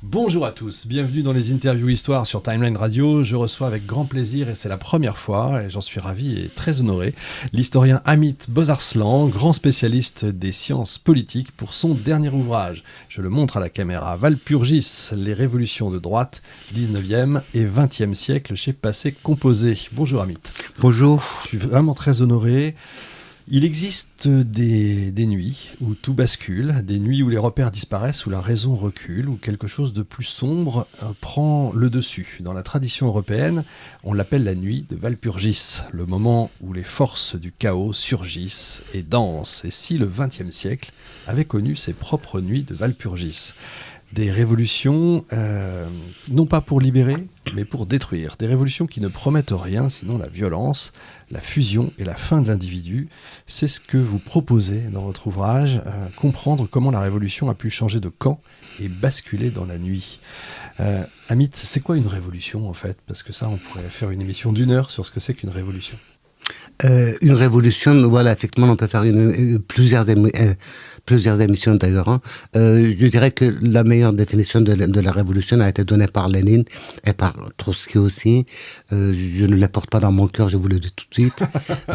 Bonjour à tous, bienvenue dans les interviews Histoire sur Timeline Radio. Je reçois avec grand plaisir, et c'est la première fois, et j'en suis ravi et très honoré, l'historien Amit Bozarslan, grand spécialiste des sciences politiques, pour son dernier ouvrage. Je le montre à la caméra, Walpurgis, les révolutions de droite, 19e et 20e siècle chez Passé Composé. Bonjour Amit. Bonjour. Je suis vraiment très honoré. Il existe des nuits où tout bascule, des nuits où les repères disparaissent, où la raison recule, où quelque chose de plus sombre prend le dessus. Dans la tradition européenne, on l'appelle la nuit de Walpurgis, le moment où les forces du chaos surgissent et dansent. Et si le XXe siècle avait connu ses propres nuits de Walpurgis ? Des révolutions, non pas pour libérer, mais pour détruire. Des révolutions qui ne promettent rien, sinon la violence, la fusion et la fin de l'individu. C'est ce que vous proposez dans votre ouvrage, comprendre comment la révolution a pu changer de camp et basculer dans la nuit. Amit, c'est quoi une révolution en fait ? Parce que ça, on pourrait faire une émission d'1 heure sur ce que c'est qu'une révolution. Une révolution, voilà, effectivement, on peut faire plusieurs émissions d'ailleurs. Hein. Je dirais que la meilleure définition de la révolution a été donnée par Lénine et par Trotsky aussi. Je ne la porte pas dans mon cœur, je vous le dis tout de suite.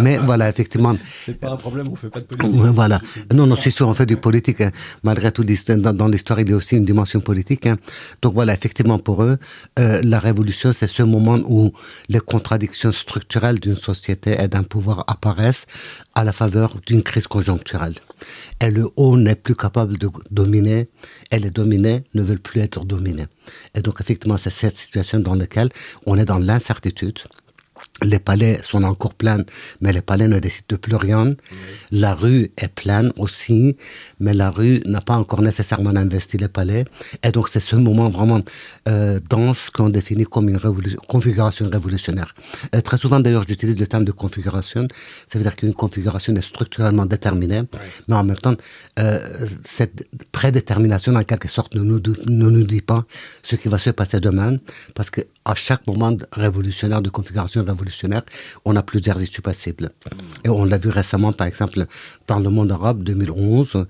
Mais voilà, effectivement. C'est pas un problème, on fait pas de politique. Voilà. Non, c'est sûr, on fait du politique. Hein. Malgré tout, dans l'histoire, il y a aussi une dimension politique. Hein. Donc voilà, effectivement, pour eux, la révolution, c'est ce moment où les contradictions structurelles d'une société et d'un pouvoir apparaissent à la faveur d'une crise conjoncturelle. Et le haut n'est plus capable de dominer, et les dominés ne veulent plus être dominés. Et donc, effectivement, c'est cette situation dans laquelle on est dans l'incertitude. Les palais sont encore pleins, mais les palais ne décident de plus rien. Oui. La rue est pleine aussi, mais la rue n'a pas encore nécessairement investi les palais. Et donc, c'est ce moment vraiment dense qu'on définit comme une configuration révolutionnaire. Et très souvent, d'ailleurs, j'utilise le terme de configuration. Ça veut dire qu'une configuration est structurellement déterminée, oui. Mais en même temps, cette prédétermination, en quelque sorte, ne nous dit pas ce qui va se passer demain, parce que à chaque moment révolutionnaire, de configuration révolutionnaire, on a plusieurs issues possibles. Et on l'a vu récemment, par exemple, dans le monde arabe, 2011,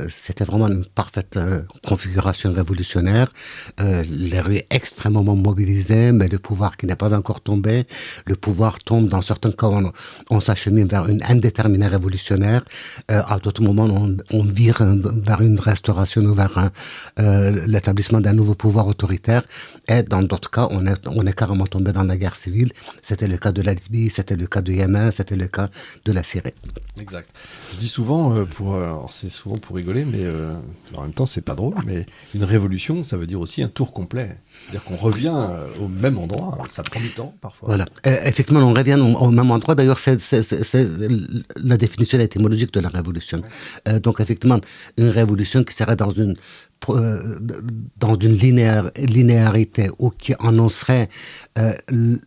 c'était vraiment une parfaite configuration révolutionnaire. Les rues extrêmement mobilisées, mais le pouvoir qui n'est pas encore tombé. Le pouvoir tombe, dans certains cas, on s'achemine vers une indéterminée révolutionnaire. À d'autres moments, on vire vers une restauration ou vers l'établissement d'un nouveau pouvoir autoritaire. Et dans d'autres cas, on est carrément tombé dans la guerre civile. C'était le cas de la Libye, c'était le cas du Yémen, c'était le cas de la Syrie. Exact. Je dis souvent, c'est souvent pour rigoler, mais en même temps, c'est pas drôle, mais une révolution, ça veut dire aussi un tour complet. C'est-à-dire qu'on revient au même endroit. Ça prend du temps, parfois. Voilà. Effectivement, on revient au même endroit. D'ailleurs, c'est la définition étymologique de la révolution. Ouais. Donc, effectivement, une révolution qui serait dans une linéarité ou qui annoncerait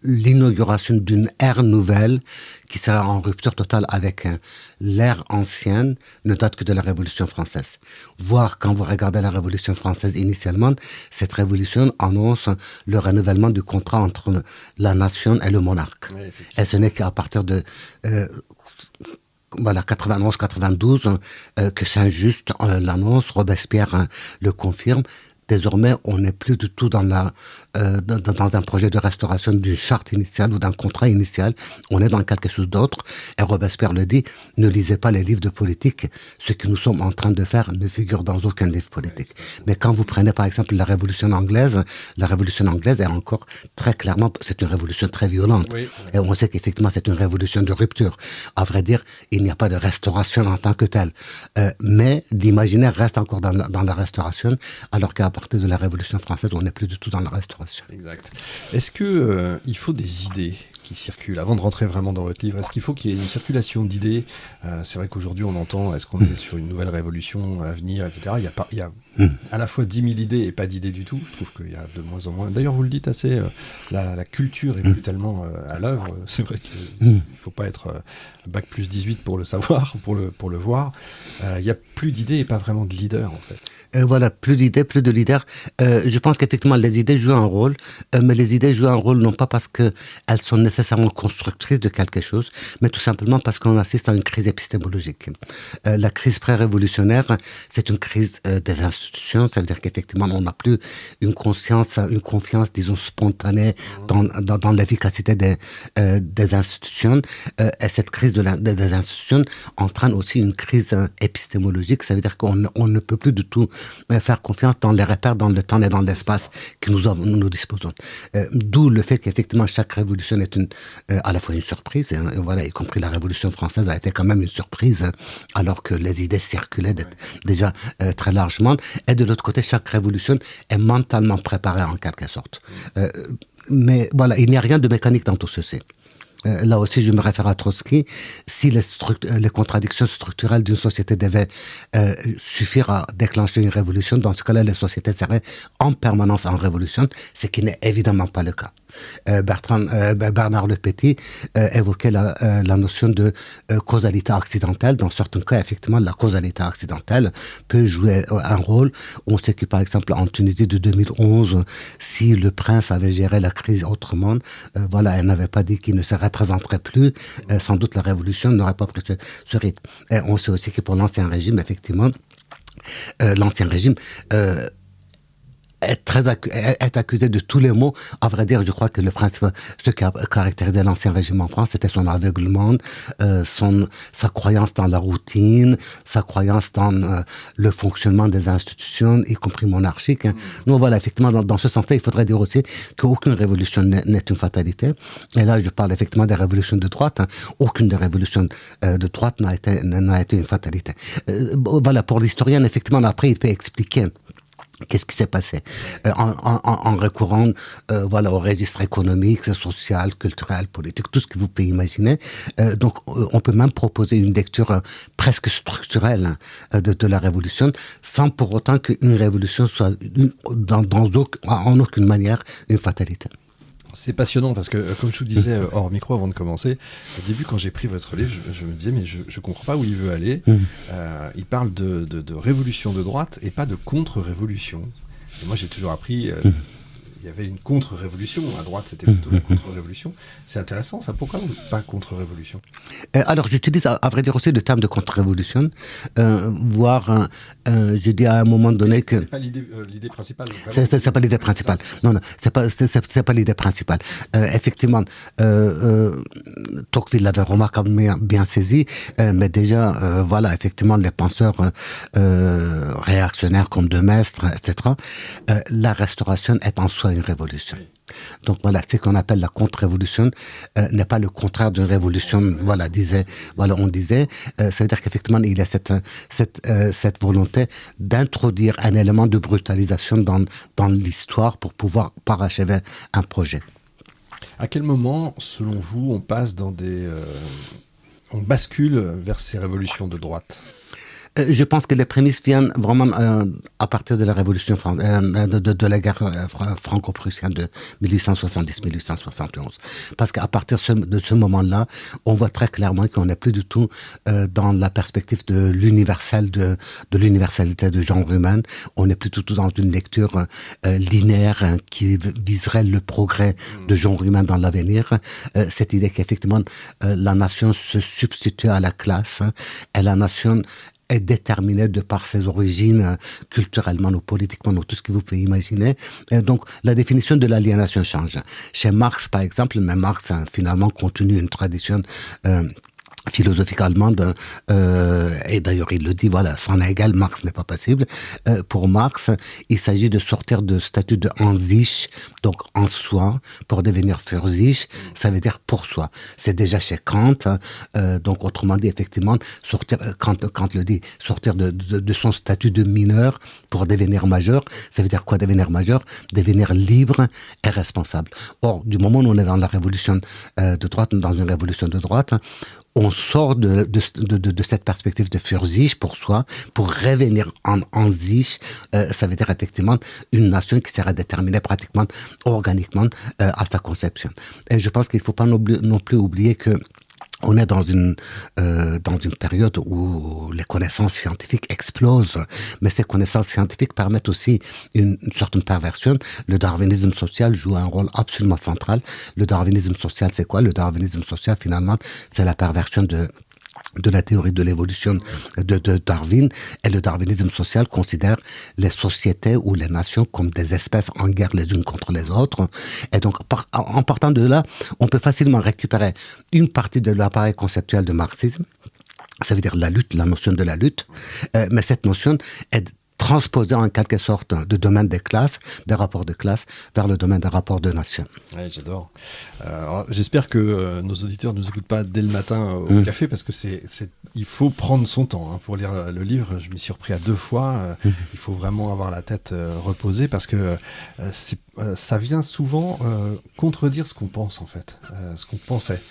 l'inauguration d'une ère nouvelle qui serait en rupture totale avec l'ère ancienne, ne date que de la Révolution française. Voire, quand vous regardez la Révolution française initialement, cette révolution annonce le renouvellement du contrat entre la nation et le monarque. Oui, et ce n'est qu'à partir de 91-92, que Saint-Just l'annonce, Robespierre le confirme. Désormais, on n'est plus du tout dans un projet de restauration d'une charte initiale ou d'un contrat initial. On est dans quelque chose d'autre. Et Robespierre le dit, ne lisez pas les livres de politique. Ce que nous sommes en train de faire ne figure dans aucun livre politique. Mais quand vous prenez par exemple la Révolution anglaise est encore très clairement, c'est une révolution très violente. Oui. Et on sait qu'effectivement c'est une révolution de rupture. À vrai dire, il n'y a pas de restauration en tant que telle. Mais l'imaginaire reste encore dans la restauration, alors qu'à partir de la Révolution française, on n'est plus du tout dans la restauration. Exact. Est-ce que il faut des idées qui circulent avant de rentrer vraiment dans votre livre? Est-ce qu'il faut qu'il y ait une circulation d'idées? C'est vrai qu'aujourd'hui on entend, est-ce qu'on est sur une nouvelle révolution à venir, etc. Il y a à la fois 10 000 idées et pas d'idées du tout. Je trouve qu'il y a de moins en moins. D'ailleurs, vous le dites assez, la culture est plus tellement à l'œuvre. C'est vrai qu'il ne faut pas être bac plus 18 pour le savoir, pour le voir. Il n'y a plus d'idées et pas vraiment de leaders, en fait. Voilà, plus d'idées, plus de leaders. Je pense qu'effectivement, les idées jouent un rôle, mais les idées jouent un rôle non pas parce qu'elles sont nécessairement constructrice de quelque chose, mais tout simplement parce qu'on assiste à une crise épistémologique. La crise pré-révolutionnaire, c'est une crise des institutions, ça veut dire qu'effectivement, on n'a plus une confiance, disons, spontanée dans l'efficacité des institutions. Et cette crise des institutions entraîne aussi une crise épistémologique, ça veut dire qu'on ne peut plus du tout faire confiance dans les repères, dans le temps et dans l'espace que nous disposons. D'où le fait qu'effectivement chaque révolution est à la fois une surprise, hein, voilà, y compris la Révolution française a été quand même une surprise, alors que les idées circulaient déjà très largement. Et de l'autre côté, chaque révolution est mentalement préparée en quelque sorte. Mais voilà, il n'y a rien de mécanique dans tout ceci. Là aussi, je me réfère à Trotsky. Si les contradictions structurelles d'une société devaient suffire à déclencher une révolution, dans ce cas-là, les sociétés seraient en permanence en révolution, ce qui n'est évidemment pas le cas. Bernard Le Petit évoquait la notion de causalité accidentelle. Dans certains cas, effectivement, la causalité accidentelle peut jouer un rôle. On sait que, par exemple, en Tunisie de 2011, si le prince avait géré la crise autrement, voilà, elle n'avait pas dit qu'il ne se représenterait plus, sans doute la révolution n'aurait pas pris ce rythme. Et on sait aussi que pour l'ancien régime, effectivement, l'ancien régime est accusé de tous les maux. À vrai dire, je crois que ce qui a caractérisé l'ancien régime en France, c'était son aveuglement, sa croyance dans la routine, sa croyance dans le fonctionnement des institutions, y compris monarchiques. Hein. Donc voilà, effectivement, dans ce sens-là, il faudrait dire aussi qu'aucune révolution n'est une fatalité. Et là, je parle effectivement des révolutions de droite. Hein. Aucune des révolutions de droite n'a été une fatalité. Voilà, pour l'historien, effectivement, après, il peut expliquer qu'est-ce qui s'est passé en recourant voilà, au registre économique, social, culturel, politique, tout ce que vous pouvez imaginer. Donc, on peut même proposer une lecture presque structurelle de la révolution, sans pour autant qu'une révolution soit en aucune manière une fatalité. C'est passionnant parce que, comme je vous disais hors micro avant de commencer, au début, quand j'ai pris votre livre, je me disais, mais je ne comprends pas où il veut aller. Il parle de révolution de droite et pas de contre-révolution. Et moi, j'ai toujours appris, il y avait une contre-révolution. À droite, c'était plutôt la contre-révolution. C'est intéressant, ça. Pourquoi pas contre-révolution ? Alors, j'utilise, à vrai dire, aussi le terme de contre-révolution, voire, je dis à un moment donné que... C'est pas l'idée principale. C'est pas l'idée principale. Non, c'est pas l'idée principale. Effectivement, Tocqueville l'avait remarquablement bien saisi, mais déjà, voilà, effectivement, les penseurs réactionnaires comme De Maistre, etc., la restauration est en soi une révolution. Donc voilà, ce qu'on appelle la contre-révolution n'est pas le contraire d'une révolution. Voilà, on disait, ça veut dire qu'effectivement il y a cette volonté d'introduire un élément de brutalisation dans l'histoire pour pouvoir parachever un projet. À quel moment, selon vous, on passe on bascule vers ces révolutions de droite ? Je pense que les prémices viennent vraiment à partir de la révolution de la guerre franco-prussienne de 1870-1871. Parce qu'à partir de ce moment-là, on voit très clairement qu'on n'est plus du tout dans la perspective de l'universalité de genre humain. On n'est plus du tout dans une lecture linéaire qui viserait le progrès de genre humain dans l'avenir. Cette idée qu'effectivement la nation se substitue à la classe et la nation est déterminée de par ses origines, culturellement ou politiquement, ou tout ce que vous pouvez imaginer. Et donc, la définition de l'aliénation change. Chez Marx, par exemple, mais Marx a finalement continue une tradition philosophique allemande, et d'ailleurs il le dit, voilà, sans égal, Marx n'est pas possible. Pour Marx, il s'agit de sortir de statut de an sich, donc en soi, pour devenir für sich, ça veut dire pour soi. C'est déjà chez Kant, donc autrement dit, effectivement, Kant le dit, sortir de son statut de mineur pour devenir majeur. Ça veut dire quoi, devenir majeur? Devenir libre et responsable. Or, du moment où on est dans la révolution de droite, dans une révolution de droite, on sort de cette perspective de für sich pour soi, pour revenir en sich, ça veut dire effectivement une nation qui sera déterminée pratiquement organiquement à sa conception. Et je pense qu'il ne faut pas non plus oublier que On est dans une période où les connaissances scientifiques explosent, mais ces connaissances scientifiques permettent aussi une certaine perversion. Le darwinisme social joue un rôle absolument central. Le darwinisme social, c'est quoi? Le darwinisme social, finalement, c'est la perversion de la théorie de l'évolution de Darwin. Et le darwinisme social considère les sociétés ou les nations comme des espèces en guerre les unes contre les autres. Et donc, en partant de là, on peut facilement récupérer une partie de l'appareil conceptuel du marxisme. Ça veut dire la lutte, la notion de la lutte. Mais cette notion est transposer en quelque sorte du domaine des classes, des rapports de classe, vers le domaine des rapports de nation. Oui, j'adore. J'espère que nos auditeurs ne nous écoutent pas dès le matin au café, parce que il faut prendre son temps pour lire le livre. Je m'y suis repris à 2 fois. Il faut vraiment avoir la tête reposée, parce que ça vient souvent contredire ce qu'on pense, en fait, ce qu'on pensait.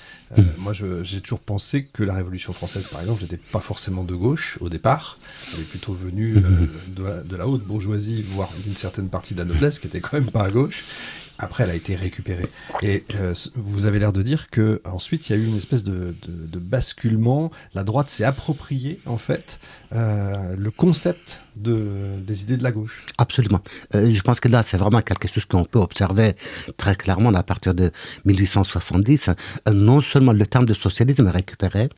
Moi, j'ai toujours pensé que la Révolution française, par exemple, n'était pas forcément de gauche au départ. Elle est plutôt venue de la haute bourgeoisie, voire d'une certaine partie de la noblesse, qui était quand même pas à gauche. Après, elle a été récupérée. Et vous avez l'air de dire qu'ensuite, il y a eu une espèce de basculement. La droite s'est appropriée, en fait, le concept des idées de la gauche. Absolument. Je pense que là, c'est vraiment quelque chose qu'on peut observer très clairement à partir de 1870. Non seulement le terme de socialisme est récupéré,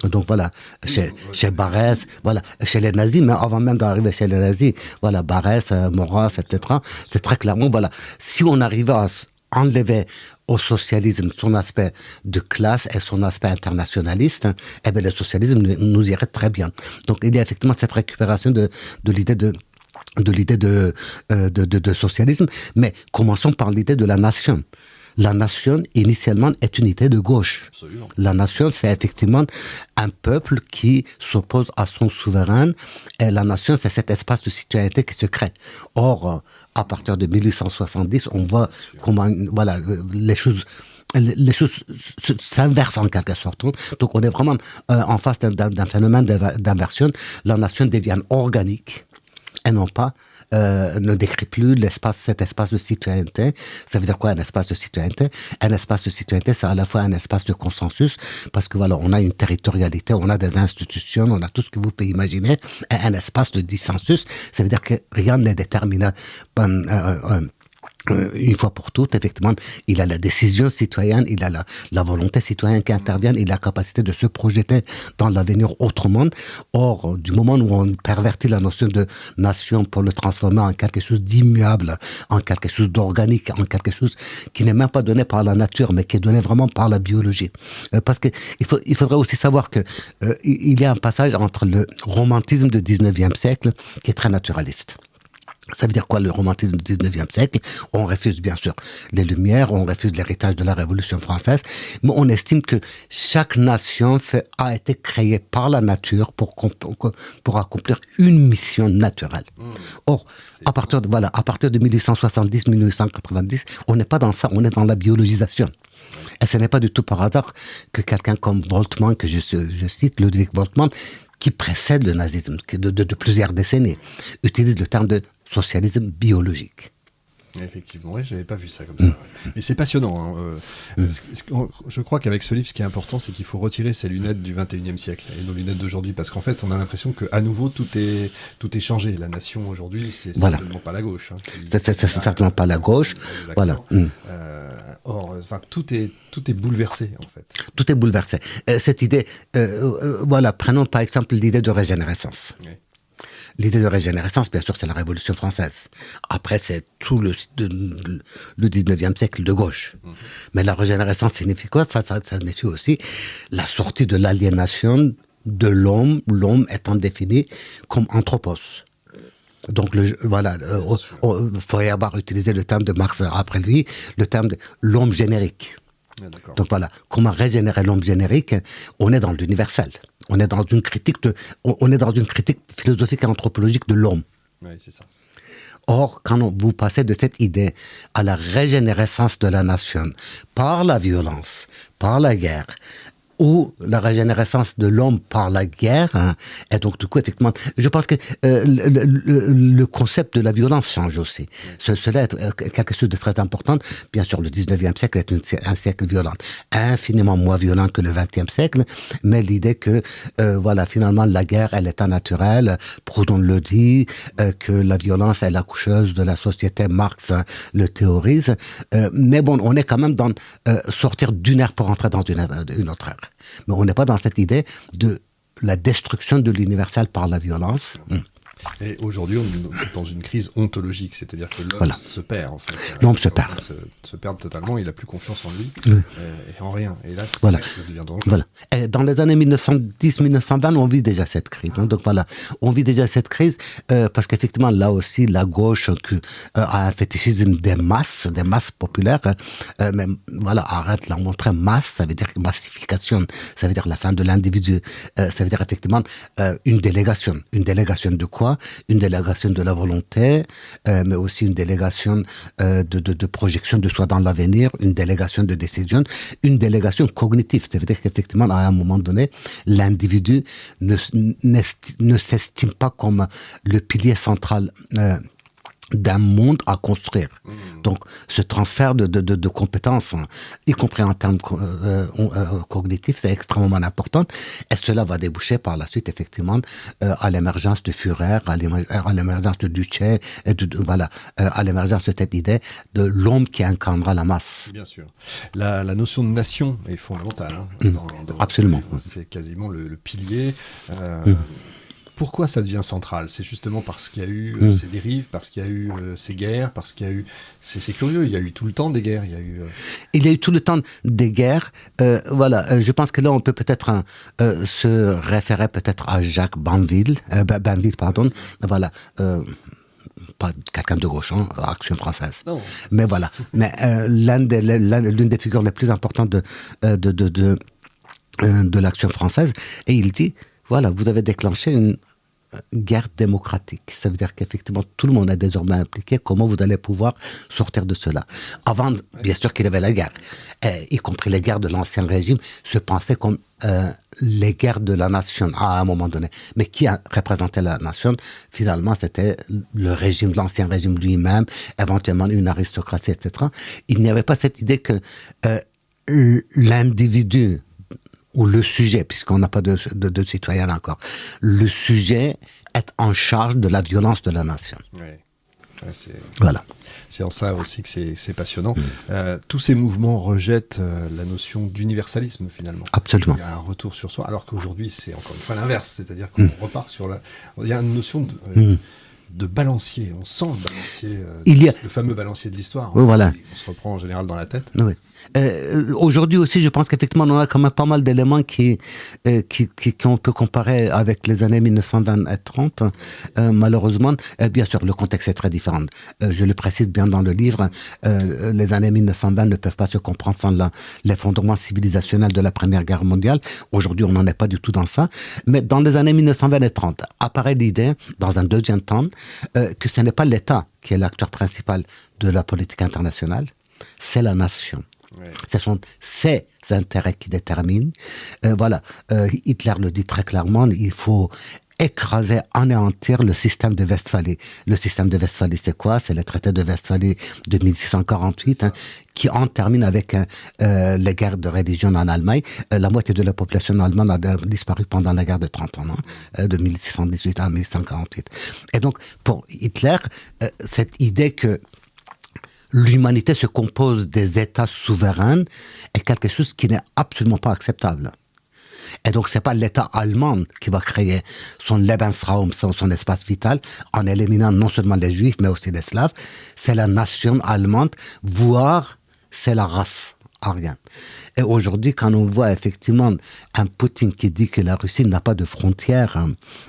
donc voilà, chez Barrès, voilà, chez les nazis, mais avant même d'arriver chez les nazis, voilà, Barrès, Maurras, etc. C'est très clairement, voilà, si on arrivait à enlever au socialisme son aspect de classe et son aspect internationaliste, eh bien le socialisme nous irait très bien. Donc il y a effectivement cette récupération de l'idée de socialisme, mais commençons par l'idée de la nation. La nation, initialement, est une idée de gauche. Absolument. La nation, c'est effectivement un peuple qui s'oppose à son souverain, et la nation, c'est cet espace de citoyenneté qui se crée. Or, à partir de 1870, on voit comment, voilà, les choses s'inversent en quelque sorte. Donc, on est vraiment en face d'un phénomène d'inversion. La nation devient organique et non pas ne décrit plus cet espace de citoyenneté. Ça veut dire quoi, un espace de citoyenneté? Un espace de citoyenneté, c'est à la fois un espace de consensus, parce que voilà, on a une territorialité, on a des institutions, on a tout ce que vous pouvez imaginer, et un espace de dissensus. Ça veut dire que rien n'est déterminé une fois pour toutes. Effectivement, il a la décision citoyenne, il a la volonté citoyenne qui intervient, il a la capacité de se projeter dans l'avenir autrement. Or, du moment où on pervertit la notion de nation pour le transformer en quelque chose d'immuable, en quelque chose d'organique, en quelque chose qui n'est même pas donné par la nature, mais qui est donné vraiment par la biologie. Parce que il faudrait aussi savoir que il y a un passage entre le romantisme du 19e siècle qui est très naturaliste. Ça veut dire quoi, le romantisme du 19e siècle? On refuse bien sûr les Lumières, on refuse l'héritage de la Révolution française, mais on estime que chaque nation a été créée par la nature pour accomplir une mission naturelle. Or, à partir de 1870-1890, on n'est pas dans ça, on est dans la biologisation. Et ce n'est pas du tout par hasard que quelqu'un comme Moltmann, que je cite, Ludwig Moltmann, qui précède le nazisme de plusieurs décennies, utilise le terme de socialisme biologique. Effectivement, oui, j'avais pas vu ça comme ça. Mais c'est passionnant. Je crois qu'avec ce livre, ce qui est important, c'est qu'il faut retirer ces lunettes du 21e siècle et nos lunettes d'aujourd'hui, parce qu'en fait, on a l'impression qu'à nouveau, tout est changé. La nation aujourd'hui, c'est certainement pas la gauche. C'est certainement pas la gauche. Voilà. Or, tout est bouleversé, en fait. Tout est bouleversé. Cette idée, voilà, prenons par exemple l'idée de régénérescence. Oui. L'idée de régénérescence, bien sûr, c'est la Révolution française. Après, c'est tout le 19e siècle de gauche. Mais la régénérescence signifie quoi? Ça signifie aussi la sortie de l'aliénation de l'homme, l'homme étant défini comme anthropos. Donc, Feuerbach utilisé le terme de Marx après lui, le terme de l'homme générique. Ah, donc voilà, comment régénérer l'homme générique? On est dans l'universel. On est dans une critique philosophique et anthropologique de l'homme. Oui, c'est ça. Or, quand vous passez de cette idée à la régénérescence de la nation par la violence, par la guerre, ou la régénérescence de l'homme par la guerre. Hein. Et donc, du coup, effectivement, je pense que le concept de la violence change aussi. Cela est quelque chose de très important. Bien sûr, le 19e siècle est un siècle violent, infiniment moins violent que le 20e siècle, mais l'idée que, voilà, finalement, la guerre, elle est naturelle. Proudhon le dit, que la violence est l'accoucheuse de la société. Marx le théorise. Mais bon, on est quand même dans sortir d'une ère pour entrer dans une autre ère. Mais on n'est pas dans cette idée de la destruction de l'universel par la violence. Et aujourd'hui, on est dans une crise ontologique, c'est-à-dire que l'homme se perd, en fait. L'homme se perd. Se perd totalement, il n'a plus confiance en lui et en rien. Et là, ça devient dangereux. Voilà. Et dans les années 1910-1920, on vit déjà cette crise. Hein. Donc voilà, on vit déjà cette crise parce qu'effectivement, là aussi, la gauche a un fétichisme des masses populaires. Mais voilà, arrête la montrer masse, ça veut dire massification, ça veut dire la fin de l'individu, ça veut dire effectivement une délégation. Une délégation de quoi ? Une délégation de la volonté, mais aussi une délégation de projection de soi dans l'avenir, une délégation de décision, une délégation cognitive. Ça veut dire qu'effectivement, à un moment donné, l'individu ne s'estime pas comme le pilier central d'un monde à construire. Donc, ce transfert de compétences, y compris en termes cognitifs, c'est extrêmement important. Et cela va déboucher par la suite, effectivement, à l'émergence de Führer, à l'émergence de Duce, à l'émergence de cette idée de l'homme qui incarnera la masse. Bien sûr. La notion de nation est fondamentale. Absolument. C'est quasiment le pilier. Pourquoi ça devient central ? C'est justement parce qu'il y a eu ces dérives, parce qu'il y a eu ces guerres, parce qu'il y a eu... C'est curieux, il y a eu tout le temps des guerres. Il y a eu tout le temps des guerres. Voilà, je pense que là, on peut peut-être se référer peut-être à Jacques Banville, voilà. Pas quelqu'un de gauche, hein, Action française. Non. Mais voilà. Mais l'une des figures les plus importantes de l'Action française, et il dit... Voilà, vous avez déclenché une guerre démocratique. Ça veut dire qu'effectivement, tout le monde est désormais impliqué. Comment vous allez pouvoir sortir de cela ? Avant, bien sûr qu'il y avait la guerre, y compris les guerres de l'Ancien Régime, se pensaient comme les guerres de la nation à un moment donné. Mais qui a représenté la nation ? Finalement, c'était le régime, l'Ancien Régime lui-même, éventuellement une aristocratie, etc. Il n'y avait pas cette idée que l'individu ou le sujet, puisqu'on n'a pas de citoyen encore, le sujet est en charge de la violence de la nation. Voilà. C'est en ça aussi que c'est passionnant. Tous ces mouvements rejettent la notion d'universalisme, finalement. Absolument. Il y a un retour sur soi, alors qu'aujourd'hui, c'est encore une fois l'inverse. C'est-à-dire qu'on repart sur la... Il y a une notion de balancier. On sent le balancier, le fameux balancier de l'histoire. Voilà. On se reprend en général dans la tête. Oui. Aujourd'hui aussi, je pense qu'effectivement, on a quand même pas mal d'éléments qu'on peut comparer avec les années 1920 et 30. Malheureusement, bien sûr, le contexte est très différent. Je le précise bien dans le livre, les années 1920 ne peuvent pas se comprendre sans l'effondrement civilisationnel de la Première Guerre mondiale. Aujourd'hui, on n'en est pas du tout dans ça. Mais dans les années 1920 et 30, apparaît l'idée, dans un deuxième temps, que ce n'est pas l'État qui est l'acteur principal de la politique internationale, c'est la nation. Ouais. Ce sont ses intérêts qui déterminent. Voilà, Hitler le dit très clairement, il faut écraser, anéantir le système de Westphalie. Le système de Westphalie, c'est quoi ? C'est le traité de Westphalie de 1648, qui en termine avec les guerres de religion en Allemagne. La moitié de la population allemande a disparu pendant la guerre de 30 ans, de 1618 à 1648. Et donc, pour Hitler, cette idée que l'humanité se compose des États souverains est quelque chose qui n'est absolument pas acceptable. Et donc, c'est pas l'État allemand qui va créer son Lebensraum, son espace vital, en éliminant non seulement les Juifs, mais aussi les Slaves. C'est la nation allemande, voire c'est la race aryenne. Et aujourd'hui, quand on voit effectivement un Poutine qui dit que la Russie n'a pas de frontières,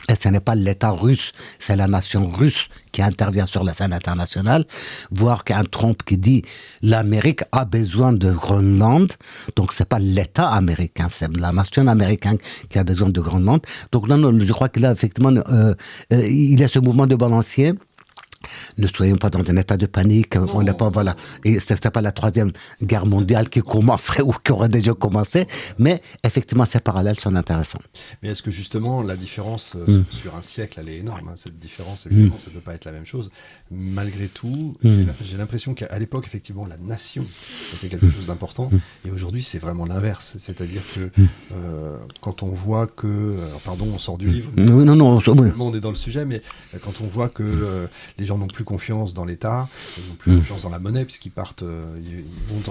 et ce n'est pas l'État russe, c'est la nation russe qui intervient sur la scène internationale, voire qu'un Trump qui dit l'Amérique a besoin de Groenland, donc c'est pas l'État américain, c'est la nation américaine qui a besoin de Groenland. Donc là, je crois que là, effectivement, il y a ce mouvement de balancier. Ne soyons pas dans un état de panique. On n'est pas, voilà. Et c'est pas la troisième guerre mondiale qui commencerait ou qui aurait déjà commencé. Mais effectivement, ces parallèles sont intéressants. Mais est-ce que justement, la différence sur un siècle, elle est énorme, hein, cette différence, évidemment, ça ne peut pas être la même chose. Malgré tout, j'ai l'impression qu'à l'époque, effectivement, la nation était quelque chose d'important. Et aujourd'hui, c'est vraiment l'inverse. C'est-à-dire que quand on voit que... pardon, on sort du livre. On est dans le sujet, mais quand on voit que les gens n'ont plus confiance dans l'État, ils n'ont plus confiance dans la monnaie, puisqu'ils partent, ils vont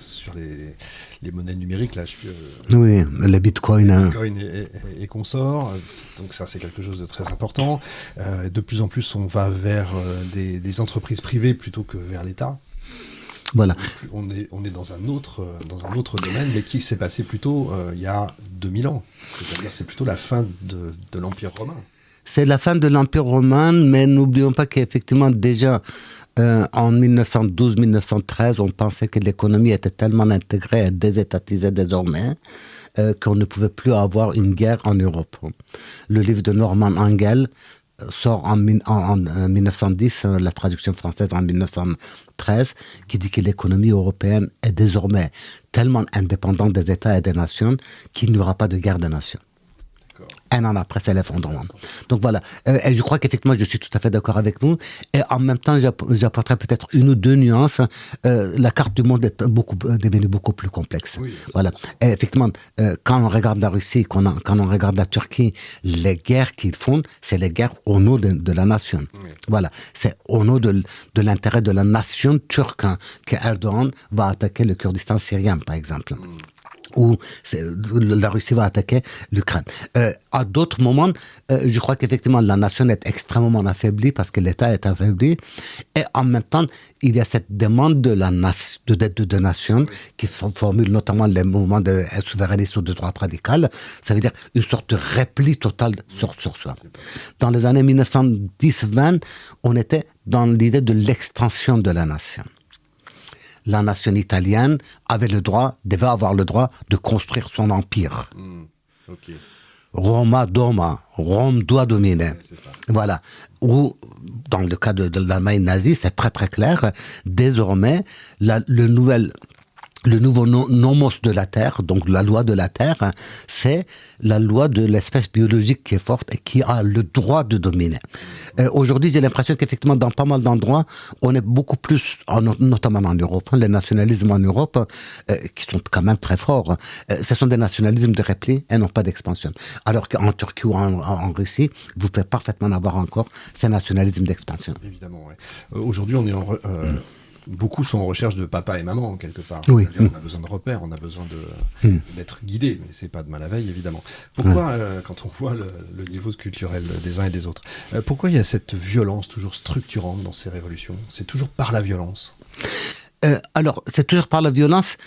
sur les monnaies numériques, là, oui, le Bitcoin. Bitcoin et consorts, donc ça c'est quelque chose de très important. De plus en plus on va vers des entreprises privées plutôt que vers l'État. Voilà. On est dans un autre domaine, mais qui s'est passé plutôt il y a 2000 ans. C'est-à-dire c'est plutôt la fin de l'Empire romain. C'est la fin de l'Empire romain, mais n'oublions pas qu'effectivement déjà en 1912-1913, on pensait que l'économie était tellement intégrée et désétatisée désormais qu'on ne pouvait plus avoir une guerre en Europe. Le livre de Norman Angell sort en 1910, la traduction française en 1913, qui dit que l'économie européenne est désormais tellement indépendante des États et des nations qu'il n'y aura pas de guerre de nations. Un an après, c'est l'effondrement. Donc voilà. Et je crois qu'effectivement, je suis tout à fait d'accord avec vous. Et en même temps, j'apporterai peut-être une ou deux nuances. La carte du monde est devenue beaucoup plus complexe. Oui, voilà. Et effectivement, quand on regarde la Russie, quand on regarde la Turquie, les guerres qu'ils font, c'est les guerres au nom de la nation. Oui. Voilà. C'est au nom de l'intérêt de la nation turque que Erdogan va attaquer le Kurdistan syrien, par exemple. Où la Russie va attaquer l'Ukraine. À d'autres moments, je crois qu'effectivement la nation est extrêmement affaiblie parce que l'État est affaibli, et en même temps, il y a cette demande de nation qui formule notamment les mouvements de souverainisme ou de droite radicale. Ça veut dire une sorte de repli total sur soi. Dans les années 1910-20, on était dans l'idée de l'extension de la nation. La nation italienne devait avoir le droit de construire son empire. Okay. Roma doma, Rome doit dominer. Ouais, voilà. Ou, dans le cas de l'Allemagne nazie, c'est très très clair. Désormais, le nouveau nomos de la Terre, donc la loi de la Terre, c'est la loi de l'espèce biologique qui est forte et qui a le droit de dominer. Aujourd'hui, j'ai l'impression qu'effectivement, dans pas mal d'endroits, on est beaucoup plus, notamment en Europe, les nationalismes en Europe, qui sont quand même très forts, ce sont des nationalismes de repli et non pas d'expansion. Alors qu'en Turquie ou en Russie, vous pouvez parfaitement avoir encore ces nationalismes d'expansion. Évidemment, oui. Aujourd'hui, on est beaucoup sont en recherche de papa et maman, quelque part. Oui. On a besoin de repères, on a besoin d'être guidé, mais c'est pas de mal à veille, évidemment. Pourquoi, quand on voit le niveau culturel des uns et des autres, pourquoi il y a cette violence toujours structurante dans ces révolutions ? C'est toujours par la violence. Alors, c'est toujours par la violence,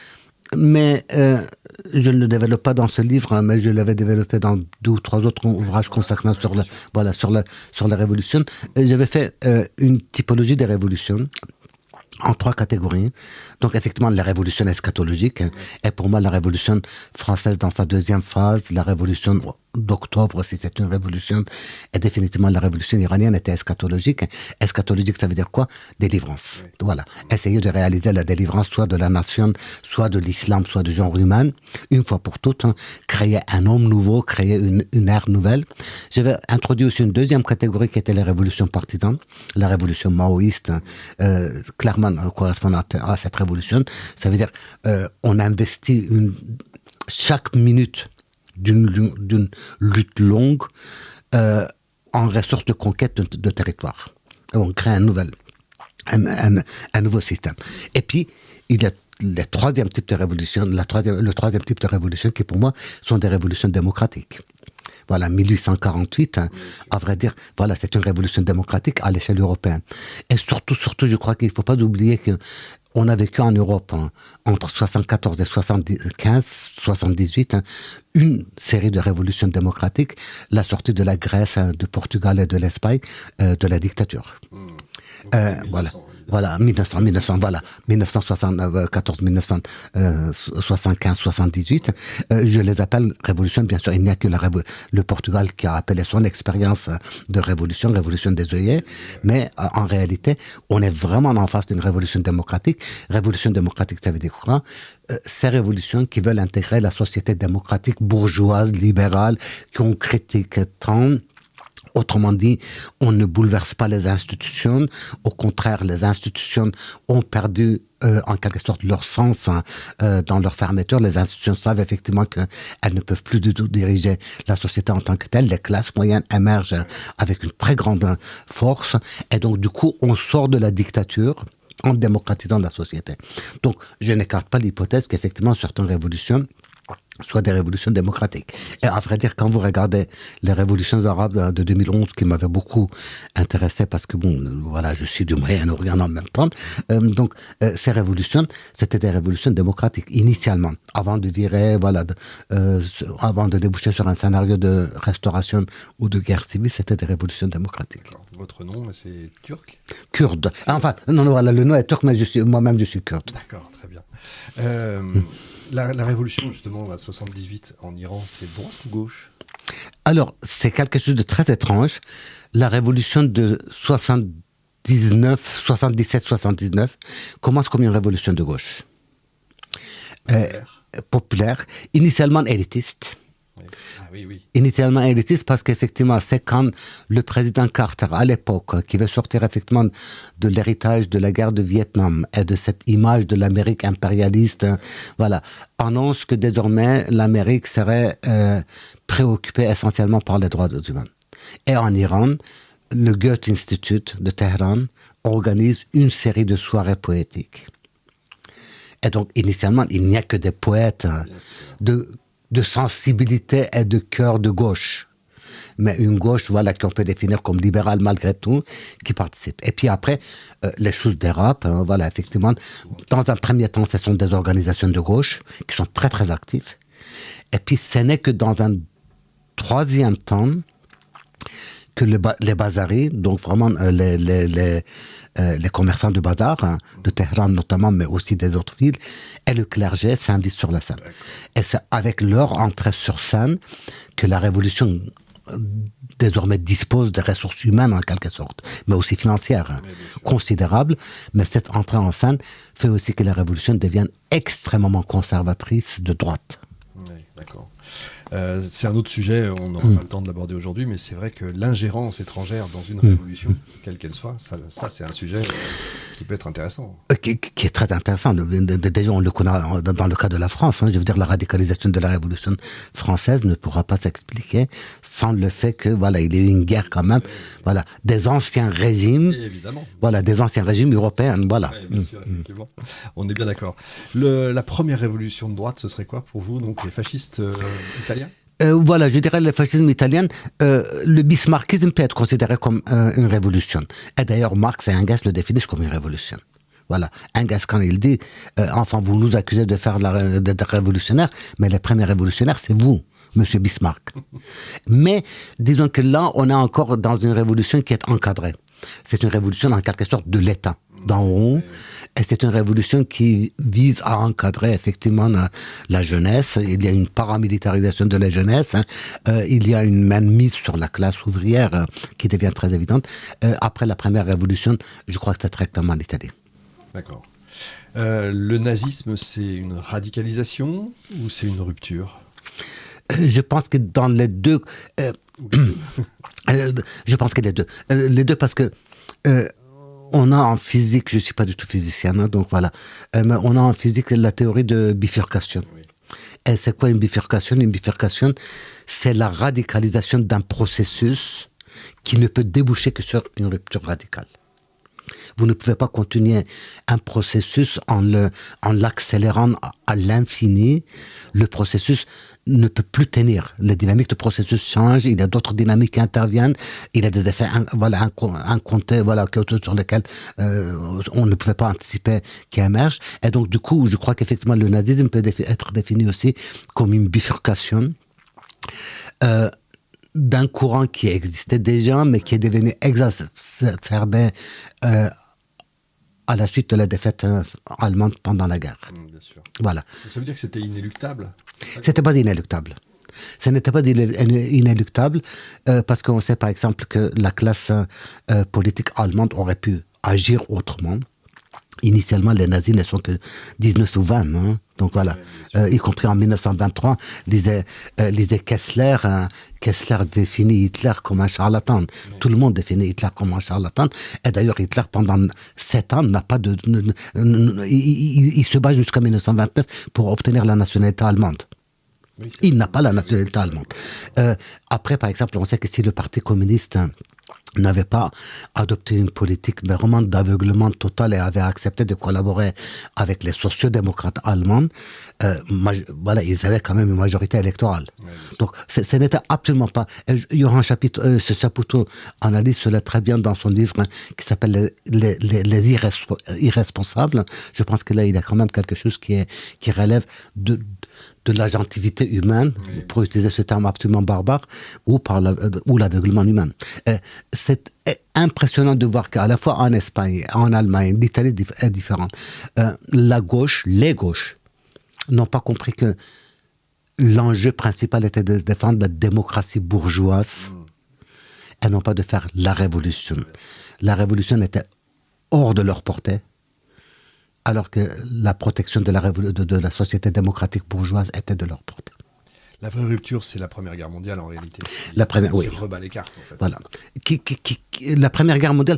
mais je ne le développe pas dans ce livre, mais je l'avais développé dans 2 ou 3 autres ouvrages consacrés sur la révolution. J'avais fait une typologie des révolutions en 3 catégories. Donc effectivement, la révolution eschatologique est pour moi la révolution française dans sa deuxième phase, la révolution d'octobre, si c'est une révolution, et définitivement la révolution iranienne était eschatologique. Eschatologique, ça veut dire quoi ? Délivrance. Oui. Voilà. Essayer de réaliser la délivrance soit de la nation, soit de l'islam, soit du genre humain, une fois pour toutes, créer un homme nouveau, créer une ère nouvelle. J'avais introduit aussi une deuxième catégorie qui était les révolutions partisanes, la révolution maoïste, clairement correspondant à cette révolution. Ça veut dire on investit chaque minute d'une lutte longue en ressources de conquête de territoire. On crée un nouveau système. Et puis, il y a le troisième type de révolution, le troisième type de révolution qui, pour moi, sont des révolutions démocratiques. Voilà, 1848, à vrai dire, voilà, c'est une révolution démocratique à l'échelle européenne. Et surtout, je crois qu'il ne faut pas oublier qu'on a vécu en Europe, entre 74 et 78, une série de révolutions démocratiques, la sortie de la Grèce, du Portugal et de l'Espagne, de la dictature. Donc, voilà. Voilà, 1974, 1975, 78. Je les appelle révolution. Bien sûr, il n'y a que le Portugal qui a appelé son expérience de révolution des œillets. Mais en réalité, on est vraiment en face d'une révolution démocratique. Révolution démocratique, ça veut dire quoi? Ces révolutions qui veulent intégrer la société démocratique, bourgeoise, libérale, qui ont critiqué tant. Autrement dit, on ne bouleverse pas les institutions. Au contraire, les institutions ont perdu en quelque sorte leur sens dans leur fermeture. Les institutions savent effectivement qu'elles ne peuvent plus du tout diriger la société en tant que telle. Les classes moyennes émergent avec une très grande force. Et donc, du coup, on sort de la dictature en démocratisant la société. Donc, je n'écarte pas l'hypothèse qu'effectivement, certaines révolutions soit des révolutions démocratiques. Et à vrai dire, quand vous regardez les révolutions arabes de 2011, qui m'avaient beaucoup intéressé, parce que bon, voilà, je suis du Moyen-Orient en même temps, donc ces révolutions, c'était des révolutions démocratiques, initialement, avant de virer, voilà, avant de déboucher sur un scénario de restauration ou de guerre civile, c'était des révolutions démocratiques. Alors, votre nom, c'est turc? Kurde. Enfin, non, voilà, le nom est turc, mais moi-même, je suis kurde. D'accord, très bien. La révolution, justement, la 78 en Iran, c'est droite ou gauche? Alors, c'est quelque chose de très étrange. La révolution de 77-79 commence comme une révolution de gauche. Populaire, initialement élitiste. Oui. Initialement élitiste parce qu'effectivement, c'est quand le président Carter, à l'époque, qui veut sortir effectivement de l'héritage de la guerre de Vietnam et de cette image de l'Amérique impérialiste, voilà, annonce que désormais l'Amérique serait préoccupée essentiellement par les droits humains. Et en Iran, le Goethe Institute de Téhéran organise une série de soirées poétiques. Et donc, initialement, il n'y a que des poètes de sensibilité et de cœur de gauche. Mais une gauche, voilà, qu'on peut définir comme libérale malgré tout, qui participe. Et puis après, les choses dérapent, voilà, effectivement. Dans un premier temps, ce sont des organisations de gauche qui sont très, très actives. Et puis, ce n'est que dans un troisième temps que les bazaris, donc vraiment les commerçants de bazar, de Téhéran notamment, mais aussi des autres villes, et le clergé s'invite sur la scène. Et c'est avec leur entrée sur scène que la révolution désormais dispose de ressources humaines en quelque sorte, mais aussi financières considérables. Mais cette entrée en scène fait aussi que la révolution devienne extrêmement conservatrice de droite. Oui, d'accord. C'est un autre sujet, on n'aura pas le temps de l'aborder aujourd'hui, mais c'est vrai que l'ingérence étrangère dans une révolution, quelle qu'elle soit, ça c'est un sujet qui peut être intéressant. Qui est très intéressant. Déjà, on le connaît dans le cas de la France. Je veux dire, la radicalisation de la Révolution française ne pourra pas s'expliquer sans le fait que, voilà, il y a eu une guerre quand même, voilà, des anciens régimes, évidemment. Voilà, des anciens régimes européens, voilà. Oui, bien sûr, effectivement. On est bien d'accord. La première révolution de droite, ce serait quoi pour vous, donc les fascistes italiens? Voilà, je dirais le fascisme italien, le bismarckisme peut être considéré comme une révolution. Et d'ailleurs, Marx et Engels le définissent comme une révolution. Voilà, Engels, quand il dit, enfin, vous nous accusez de faire d'être révolutionnaire, mais les premiers révolutionnaires, c'est vous, Monsieur Bismarck. Mais disons que là, on est encore dans une révolution qui est encadrée. C'est une révolution en quelque sorte de l'État, d'en haut. Et c'est une révolution qui vise à encadrer effectivement la jeunesse. Il y a une paramilitarisation de la jeunesse. Il y a une mainmise sur la classe ouvrière qui devient très évidente. Après la première révolution, je crois que c'était très clairement l'Italie. D'accord. Le nazisme, c'est une radicalisation ou c'est une rupture? Je pense que dans les deux... je pense que les deux. Les deux parce que... on a en physique, je ne suis pas du tout physicien, donc voilà, mais on a en physique la théorie de bifurcation. Oui. Et c'est quoi une bifurcation? Une bifurcation, c'est la radicalisation d'un processus qui ne peut déboucher que sur une rupture radicale. Vous ne pouvez pas continuer un processus en l'accélérant à l'infini. Le processus ne peut plus tenir. Les dynamiques de processus changent, il y a d'autres dynamiques qui interviennent, il y a des effets incomptés sur lesquels on ne pouvait pas anticiper qui émergent. Et donc, du coup, je crois qu'effectivement, le nazisme peut être défini aussi comme une bifurcation d'un courant qui existait déjà, mais qui est devenu exacerbé à la suite de la défaite allemande pendant la guerre. Bien sûr. Voilà. Donc ça veut dire que c'était inéluctable? C'était pas inéluctable. Ce n'était pas inéluctable parce qu'on sait par exemple que la classe politique allemande aurait pu agir autrement. Initialement, les nazis ne sont que 19 ou 20, hein. Donc voilà, y compris en 1923, lisait Kessler. Kessler définit Hitler comme un charlatan. Tout le monde définit Hitler comme un charlatan. Et d'ailleurs, Hitler, pendant 7 ans, n'a pas de... il se bat jusqu'à 1929 pour obtenir la nationalité allemande. Oui, il n'a pas la nationalité allemande. Après, par exemple, on sait que si le Parti communiste n'avait pas adopté une politique vraiment d'aveuglement total et avait accepté de collaborer avec les sociodémocrates allemands, voilà, ils avaient quand même une majorité électorale. Ouais, donc, ce n'était absolument pas... Johann Chapoutot analyse cela très bien dans son livre qui s'appelle Les irresponsables. Je pense que là, il y a quand même quelque chose qui relève de l'agentivité humaine, oui, pour utiliser ce terme absolument barbare, ou l'aveuglement humain. C'est impressionnant de voir qu'à la fois en Espagne, en Allemagne, l'Italie est différente. Les gauches, n'ont pas compris que l'enjeu principal était de défendre la démocratie bourgeoise et non pas de faire la révolution. La révolution était hors de leur portée, alors que la protection de la société démocratique bourgeoise était de leur portée. La vraie rupture, c'est la Première Guerre mondiale, en réalité. La première, oui. Rebat les cartes, en fait. Voilà. La Première Guerre mondiale,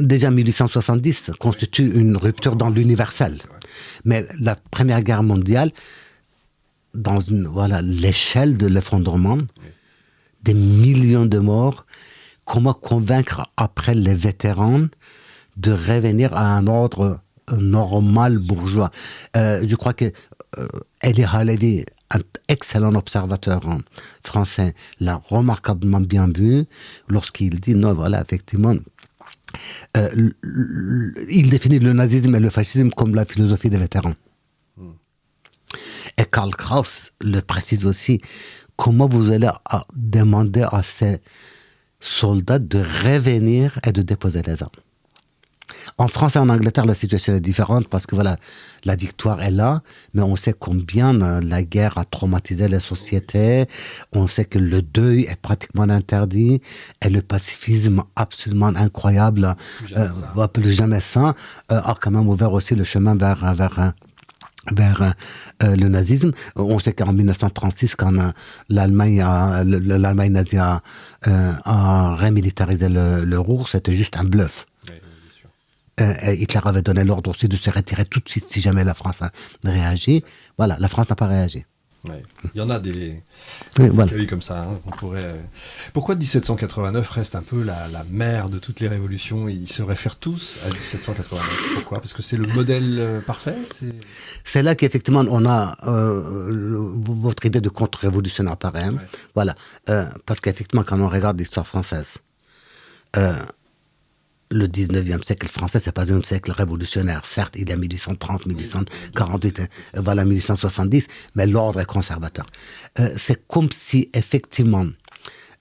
déjà 1870, constitue une rupture dans l'universel. Mais la Première Guerre mondiale, dans l'échelle de l'effondrement, des millions de morts, comment convaincre après les vétérans de revenir à un ordre normal bourgeois. Je crois que Elie Halevi, un excellent observateur français, l'a remarquablement bien vu lorsqu'il dit non, voilà, effectivement, il définit le nazisme et le fascisme comme la philosophie des vétérans. Et Karl Kraus le précise aussi, comment vous allez demander à ces soldats de revenir et de déposer les armes. En France et en Angleterre, la situation est différente parce que voilà, la victoire est là, mais on sait combien la guerre a traumatisé les sociétés. On sait que le deuil est pratiquement interdit et le pacifisme absolument incroyable, plus jamais ça, a quand même ouvert aussi le chemin vers le nazisme. On sait qu'en 1936, quand l'Allemagne nazie a remilitarisé le Ruhr, c'était juste un bluff. Hitler avait donné l'ordre aussi de se retirer tout de suite si jamais la France a réagi. Voilà, la France n'a pas réagi. Ouais. Il y en a des voilà, comme ça. Hein, on pourrait... Pourquoi 1789 reste un peu la mère de toutes les révolutions? Ils se réfèrent tous à 1789. Pourquoi? Parce que c'est le modèle parfait? C'est là qu'effectivement on a votre idée de contre-révolution apparaît. Hein. Ouais. Voilà. Parce qu'effectivement, quand on regarde l'histoire française, le 19e siècle français, c'est pas un siècle révolutionnaire. Certes, il y a 1830, 1848, voilà, 1870, mais l'ordre est conservateur. C'est comme si, effectivement,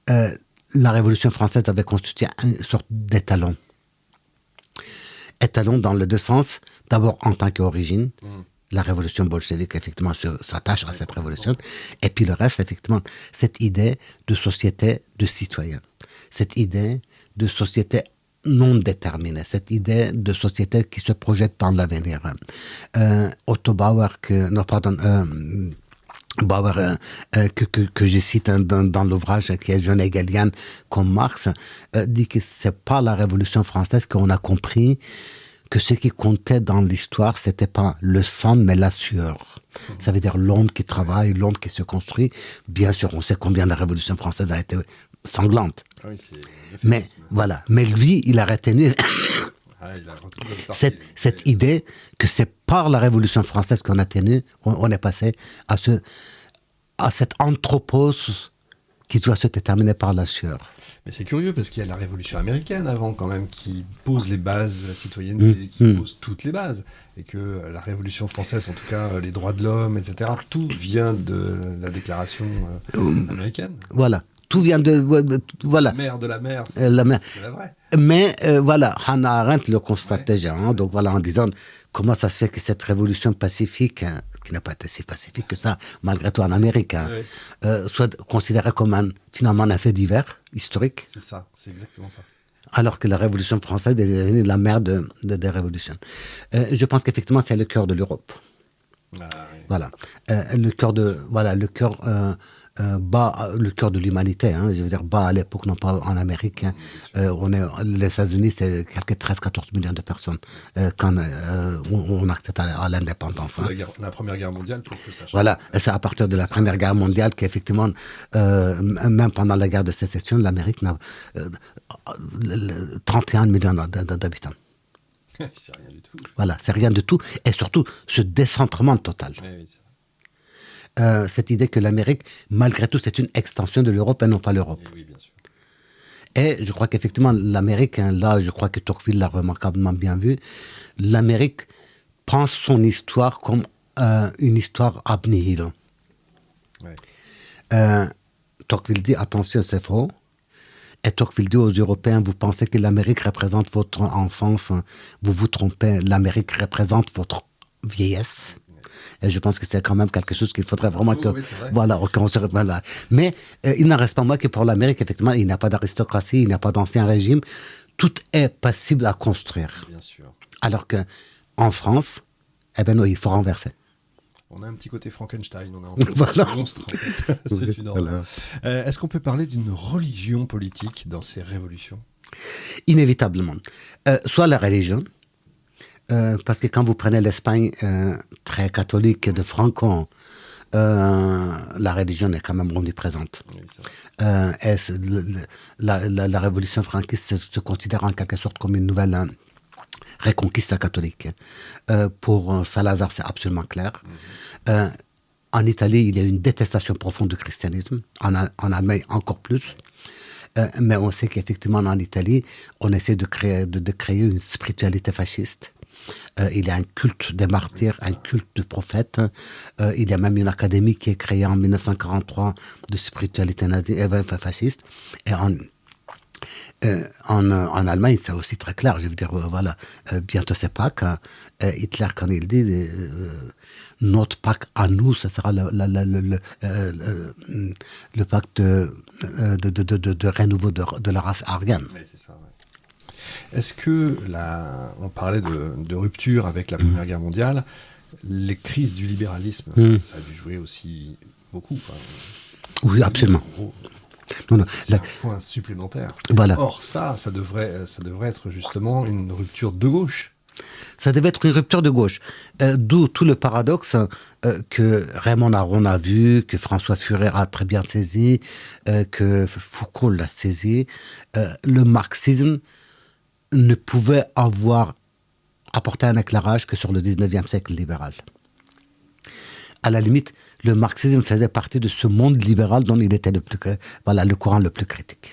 la Révolution française avait constitué une sorte d'étalon. Étalon dans les deux sens. D'abord, en tant qu'origine, la révolution bolchevique, effectivement, s'attache à cette révolution. Et puis le reste, effectivement, cette idée de société de citoyens. Cette idée de société non déterminée, cette idée de société qui se projette dans l'avenir. Otto Bauer, que je cite dans l'ouvrage qui est Jeune Hegelian comme Marx, dit que c'est par la Révolution française qu'on a compris que ce qui comptait dans l'histoire, c'était pas le sang, mais la sueur. Ça veut dire l'homme qui travaille, l'homme qui se construit. Bien sûr, on sait combien la Révolution française a été sanglante. Ah oui, mais voilà, mais lui, il a retenu cette idée que c'est par la Révolution française qu'on a tenu, on est passé à cette anthropose qui doit se déterminer par la sueur. Mais c'est curieux parce qu'il y a la Révolution américaine avant quand même qui pose les bases de la citoyenneté, qui pose toutes les bases. Et que la Révolution française, en tout cas les droits de l'homme, etc., tout vient de la déclaration américaine. Voilà. tout vient voilà. La mère de la mère, La mère. c'est la vraie. Mais voilà, Hannah Arendt le constatait déjà, donc voilà, en disant comment ça se fait que cette révolution pacifique, qui n'a pas été si pacifique que ça, malgré tout en Amérique, soit considérée comme finalement un fait divers, historique. C'est ça, c'est exactement ça. Alors que la Révolution française est la mère des révolutions. Je pense qu'effectivement, c'est le cœur de l'Europe. Ah, oui. Voilà, le cœur le cœur de l'humanité. Je veux dire, bas à l'époque, non pas en Amérique. Les États-Unis, c'est quelques 13-14 millions de personnes quand on accède à l'indépendance. La Première Guerre mondiale pour que ça change. Voilà, c'est à partir de la Première Guerre mondiale qu'effectivement, même pendant la guerre de sécession, l'Amérique n'a 31 millions d'habitants. C'est rien du tout. Voilà, c'est rien du tout. Et surtout, ce décentrement total. Oui, cette idée que l'Amérique, malgré tout, c'est une extension de l'Europe et non pas l'Europe. oui, bien sûr. Et je crois qu'effectivement, l'Amérique, là, je crois que Tocqueville l'a remarquablement bien vu, l'Amérique pense son histoire comme une histoire ab nihilo. Ouais. Tocqueville dit, attention, c'est faux. Et Tocqueville dit aux Européens, vous pensez que l'Amérique représente votre enfance, vous vous trompez, l'Amérique représente votre vieillesse. Et je pense que c'est quand même quelque chose qu'il faudrait vraiment voilà. Mais il n'en reste pas moins que pour l'Amérique, effectivement, il n'y a pas d'aristocratie, il n'y a pas d'ancien régime. Tout est possible à construire. Bien sûr. Alors qu'en France, eh ben non, il faut renverser. On a un petit côté Frankenstein, on a un Voilà. monstre. En fait. C'est une horreur. Voilà. Est-ce qu'on peut parler d'une religion politique dans ces révolutions ? Inévitablement. Soit la religion, parce que quand vous prenez l'Espagne très catholique de Franco, la religion est quand même omniprésente. Oui, et la révolution franquiste se considère en quelque sorte comme une nouvelle reconquista catholique. Pour Salazar, c'est absolument clair. En Italie, il y a une détestation profonde du christianisme. En Allemagne, encore plus. Mais on sait qu'effectivement, en Italie, on essaie de créer une spiritualité fasciste. Il y a un culte des martyrs, un culte du prophète. Il y a même une académie qui est créée en 1943 de spiritualité nazie, fasciste. Et en Allemagne, c'est aussi très clair. Je veux dire, voilà, bientôt c'est Pâques. Hitler, quand il dit notre Pâques à nous, ce sera le pacte de renouveau de la race aryenne. Oui, c'est ça, ouais. Est-ce que, on parlait de rupture avec la Première Guerre mondiale, les crises du libéralisme, ça a dû jouer aussi beaucoup. Oui, absolument. C'est un point supplémentaire. Voilà. Or, ça devrait être justement une rupture de gauche. Ça devait être une rupture de gauche. D'où tout le paradoxe que Raymond Aron a vu, que François Furet a très bien saisi, que Foucault l'a saisi. Le marxisme ne pouvait apporté un éclairage que sur le 19e siècle libéral. À la limite, le marxisme faisait partie de ce monde libéral dont il était le courant le plus critique.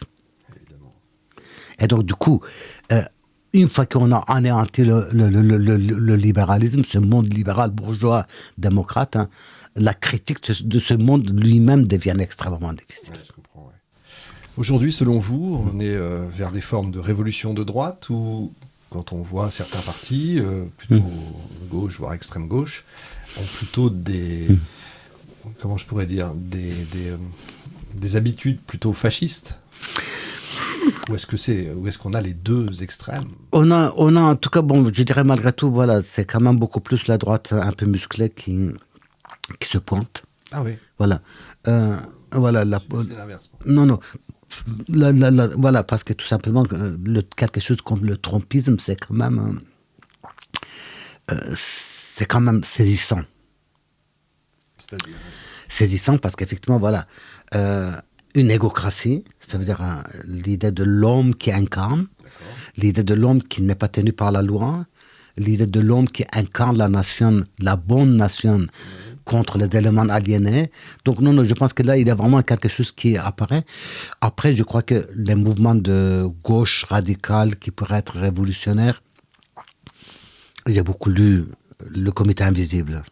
Évidemment. Et donc, du coup, une fois qu'on a anéanti le libéralisme, ce monde libéral, bourgeois, démocrate, la critique de ce monde lui-même devient extrêmement difficile. Ouais, je comprends, ouais. Aujourd'hui, selon vous, on est vers des formes de révolution de droite ou quand on voit certains partis, plutôt gauche, voire extrême gauche, ont plutôt comment je pourrais dire, des habitudes plutôt fascistes? Ou est-ce qu'on a les deux extrêmes? On a en tout cas, bon, je dirais malgré tout, voilà, c'est quand même beaucoup plus la droite un peu musclée qui se pointe. Ah oui. Voilà. Voilà. C'est l'inverse. Non. Voilà, parce que tout simplement, quelque chose comme le trumpisme, c'est quand même saisissant. C'est-à-dire Saisissant parce qu'effectivement, voilà, une égocratie, ça veut dire l'idée de l'homme qui incarne, l'idée de l'homme qui n'est pas tenu par la loi, l'idée de l'homme qui incarne la nation, la bonne nation, contre les éléments aliénés. Donc non, je pense que là, il y a vraiment quelque chose qui apparaît. Après, je crois que les mouvements de gauche radicale qui pourraient être révolutionnaires, j'ai beaucoup lu le Comité invisible.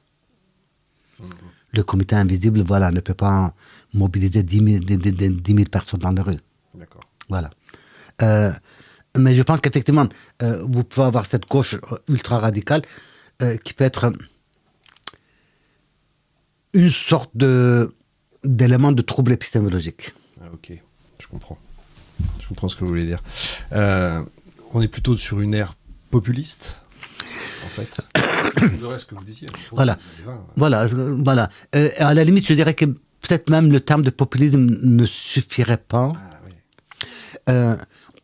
Le Comité invisible, voilà, ne peut pas mobiliser 10 000 personnes dans les rues. D'accord. Voilà. Mais je pense qu'effectivement, vous pouvez avoir cette gauche ultra-radicale qui peut être une sorte d'élément de trouble épistémologique. Ah, ok, je comprends. Je comprends ce que vous voulez dire. On est plutôt sur une ère populiste, en fait. Le reste que vous disiez. Voilà. Voilà. À la limite, je dirais que peut-être même le terme de populisme ne suffirait pas. Ah, oui.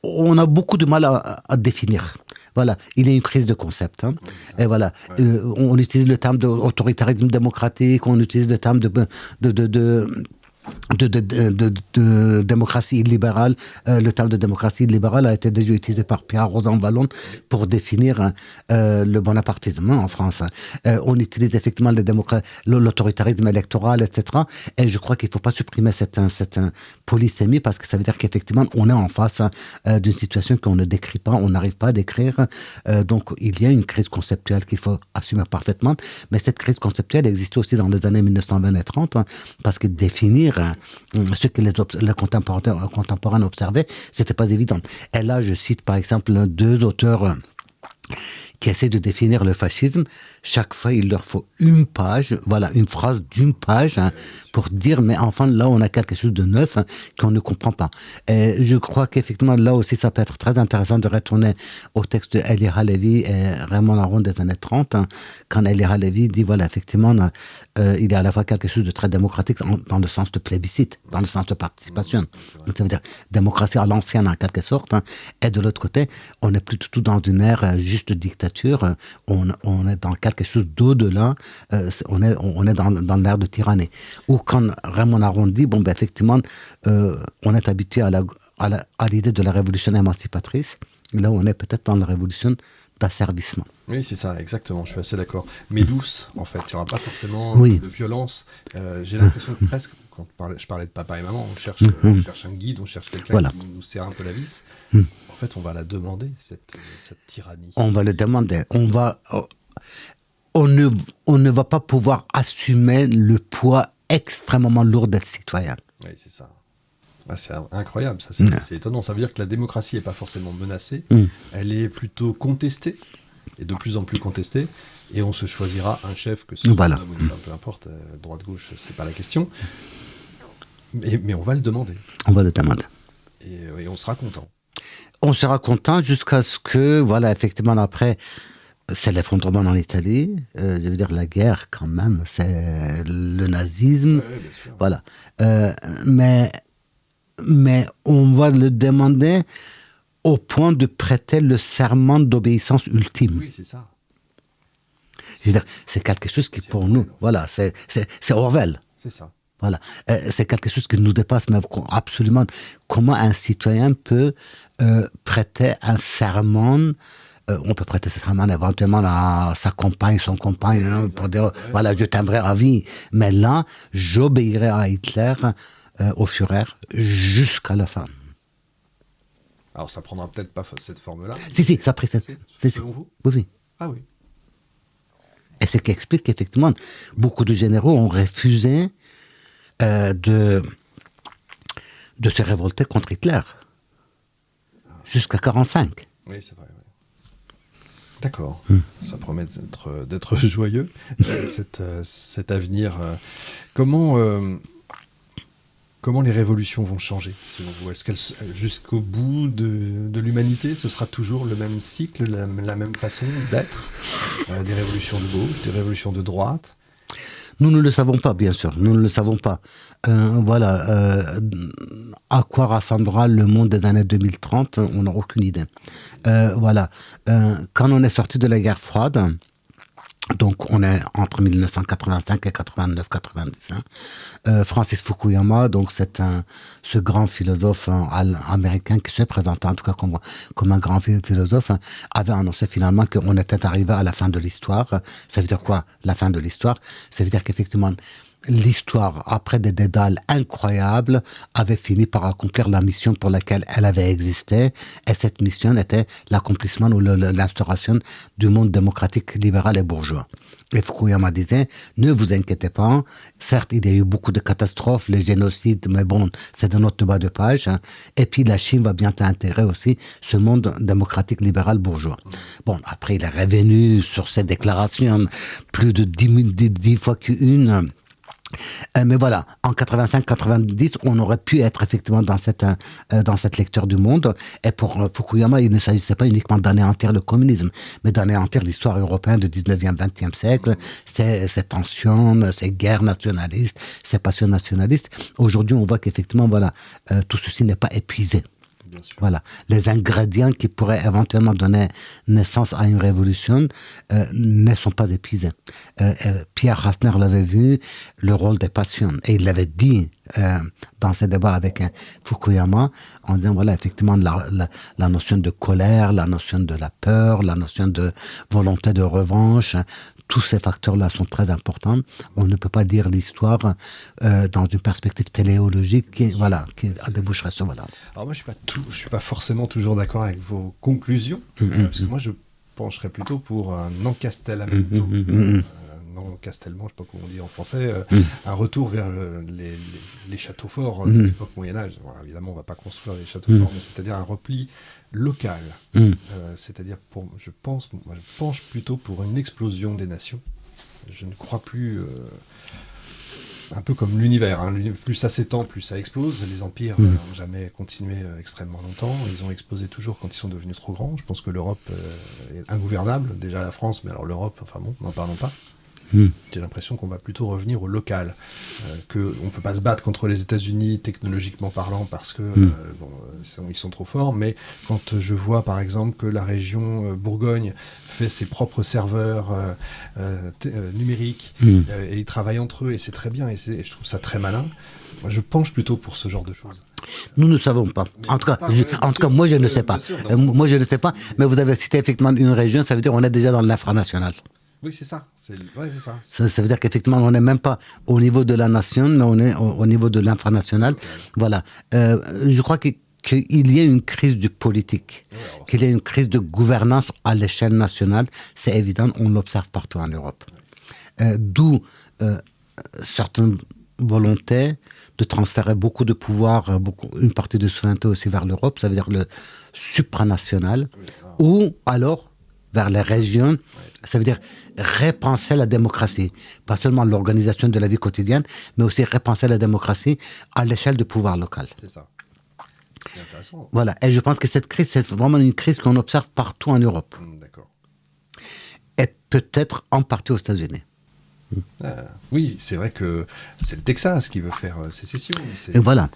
On a beaucoup de mal à définir. Voilà, il y a une crise de concept. Hein. Et voilà, on utilise le terme d'autoritarisme démocratique, on utilise le terme de démocratie illibérale. Le terme de démocratie illibérale a été déjà utilisé par Pierre Rosanvallon pour définir le bonapartisme en France. On utilise effectivement l'autoritarisme électoral, etc. Et je crois qu'il ne faut pas supprimer cette polysémie parce que ça veut dire qu'effectivement on est en face d'une situation qu'on ne décrit pas, on n'arrive pas à décrire. Donc il y a une crise conceptuelle qu'il faut assumer parfaitement. Mais cette crise conceptuelle existait aussi dans les années 1920 et 30 parce que définir ce que les contemporains observaient, c'était pas évident. Et là, je cite par exemple deux auteurs qui essaient de définir le fascisme. Chaque fois, il leur faut une page, voilà, une phrase d'une page, pour dire, mais enfin, là, on a quelque chose de neuf qu'on ne comprend pas. Et je crois qu'effectivement, là aussi, ça peut être très intéressant de retourner au texte de Elie Halevi et Raymond Aron des années 30, quand Elie Halevi dit, voilà, effectivement, il y a à la fois quelque chose de très démocratique dans le sens de plébiscite, dans le sens de participation. Ça veut dire démocratie à l'ancienne, en quelque sorte. Et de l'autre côté, on n'est plus du tout dans une ère juste de dictature, on est dans quelque chose d'au-delà, on est dans l'ère de tyrannie. Ou quand Raymond Aron dit, bon, ben, effectivement, on est habitué à l'idée de la révolution émancipatrice, là on est peut-être dans la révolution d'asservissement. Oui, c'est ça, exactement, je suis assez d'accord. Mais douce, en fait, il n'y aura pas forcément de violence. J'ai l'impression que presque, quand je parlais de papa et maman, on cherche un guide, on cherche quelqu'un qui nous serre un peu la vis. En fait, on va la demander, cette tyrannie. On va le demander. On ne va pas pouvoir assumer le poids extrêmement lourd d'être citoyen. Oui, c'est ça. Ah, c'est incroyable, ça, c'est étonnant. Ça veut dire que la démocratie n'est pas forcément menacée, elle est plutôt contestée, et de plus en plus contestée, et on se choisira un chef, que ce soit un homme ou une femme, peu importe, droite-gauche, c'est pas la question, mais on va le demander. On va le demander. Et on sera content. On sera content jusqu'à ce que, voilà, effectivement, après, c'est l'effondrement en Italie, je veux dire, la guerre, quand même, c'est le nazisme, bien sûr. Voilà. Mais on va le demander au point de prêter le serment d'obéissance ultime. Oui, c'est ça. Je veux dire, c'est quelque chose qui, pour nous, voilà, c'est Orwell. C'est ça. Voilà, c'est quelque chose qui nous dépasse, mais absolument. Comment un citoyen peut prêter un serment? On peut prêter ce serment éventuellement à sa compagne, son compagnon, pour dire, voilà, je t'aimerai à vie. Mais là, j'obéirai à Hitler, au Führer, jusqu'à la fin. Alors, ça prendra peut-être pas cette forme-là. Si, ça précède. Selon vous ? Oui. Ah oui. Et c'est ce qui explique qu'effectivement, beaucoup de généraux ont refusé de se révolter contre Hitler. Jusqu'à 1945. Oui, c'est vrai. Ouais. D'accord. Ça promet d'être joyeux, cet avenir. Comment les révolutions vont changer, selon vous ? Est-ce qu'elles, jusqu'au bout de l'humanité, ce sera toujours le même cycle, la même façon d'être ? Des révolutions de gauche, des révolutions de droite ? Nous ne le savons pas, bien sûr. Nous ne le savons pas. À quoi rassemblera le monde des années 2030 ? On n'a aucune idée. Quand on est sorti de la guerre froide, donc on est entre 1985 et 89-90. Francis Fukuyama, donc c'est ce grand philosophe américain qui se présentait en tout cas comme un grand philosophe, avait annoncé finalement qu'on était arrivé à la fin de l'histoire. Ça veut dire quoi, la fin de l'histoire ? Ça veut dire qu'effectivement l'histoire, après des dédales incroyables, avait fini par accomplir la mission pour laquelle elle avait existé. Et cette mission était l'accomplissement ou l'instauration du monde démocratique, libéral et bourgeois. Et Fukuyama disait, ne vous inquiétez pas, certes il y a eu beaucoup de catastrophes, les génocides, mais bon, c'est de notre bas de page, hein. Et puis la Chine va bientôt intégrer aussi ce monde démocratique, libéral, bourgeois. Bon, après il est revenu sur ces déclarations, plus de 10 fois qu'une. Mais voilà, en 85-90, on aurait pu être effectivement dans cette lecture du monde. Et pour Fukuyama, il ne s'agissait pas uniquement d'anéantir le communisme, mais d'anéantir l'histoire européenne du 19e, 20e siècle, ces tensions, ces guerres nationalistes, ces passions nationalistes. Aujourd'hui, on voit qu'effectivement, voilà, tout ceci n'est pas épuisé. Voilà, les ingrédients qui pourraient éventuellement donner naissance à une révolution ne sont pas épuisés. Pierre Rasner l'avait vu, le rôle des passions, et il l'avait dit dans ses débats avec Fukuyama, en disant voilà, effectivement, la notion de colère, la notion de la peur, la notion de volonté de revanche, tous ces facteurs-là sont très importants. On ne peut pas lire l'histoire dans une perspective téléologique qui déboucherait sur voilà. Alors moi, je suis pas forcément toujours d'accord avec vos conclusions, parce que moi, je pencherais plutôt pour un encastellamento, encastellement, je sais pas comment on dit en français, un retour vers les châteaux forts de l'époque Moyen-Âge. Voilà, évidemment, on va pas construire des châteaux forts, mais c'est-à-dire un repli local. C'est-à-dire, je penche plutôt pour une explosion des nations. Je ne crois plus... un peu comme l'univers, hein. Plus ça s'étend, plus ça explose. Les empires n'ont jamais continué extrêmement longtemps. Ils ont explosé toujours quand ils sont devenus trop grands. Je pense que l'Europe est ingouvernable. Déjà la France, mais alors l'Europe, enfin bon, n'en parlons pas. J'ai l'impression qu'on va plutôt revenir au local, qu'on ne peut pas se battre contre les États-Unis technologiquement parlant parce que ils sont trop forts, mais quand je vois par exemple que la région Bourgogne fait ses propres serveurs numériques et ils travaillent entre eux et c'est très bien et je trouve ça très malin. Moi, je penche plutôt pour ce genre de choses. Nous ne savons pas. En tout cas, moi je ne sais pas. Moi je ne sais pas, mais vous avez cité effectivement une région, ça veut dire qu'on est déjà dans l'infranational. Oui, c'est ça. C'est ça. Ça veut dire qu'effectivement, on n'est même pas au niveau de la nation, mais on est au niveau de l'infranational. Voilà. Je crois qu'il y a une crise du politique, qu'il y a une crise de gouvernance à l'échelle nationale. C'est évident, on l'observe partout en Europe. D'où certaines volontés de transférer beaucoup de pouvoir, une partie de souveraineté aussi vers l'Europe, ça veut dire le supranational, ou alors vers les régions, ça veut dire repenser la démocratie, pas seulement l'organisation de la vie quotidienne, mais aussi repenser la démocratie à l'échelle du pouvoir local. C'est ça. C'est intéressant. Voilà, et je pense que cette crise, c'est vraiment une crise qu'on observe partout en Europe. D'accord. Et peut-être en partie aux États-Unis. Oui, c'est vrai que c'est le Texas qui veut faire sécession. Et voilà.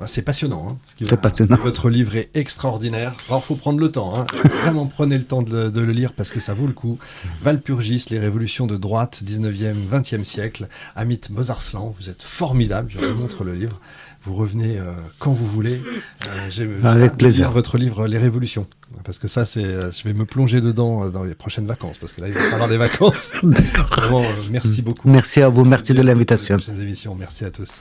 C'est passionnant. Hein, c'est passionnant. Votre livre est extraordinaire. Alors, il faut prendre le temps. Hein. Vraiment, prenez le temps de le lire parce que ça vaut le coup. Walpurgis, les révolutions de droite, 19e, 20e siècle. Amit Mozarslan, vous êtes formidable. Je vous montre le livre. Vous revenez quand vous voulez. Avec plaisir. Votre livre, Les Révolutions. Parce que ça, je vais me plonger dedans dans les prochaines vacances. Parce que là, il va falloir des vacances. D'accord. Vraiment, merci beaucoup. Merci à vous. Merci de l'invitation. Prochaines émissions. Merci à tous.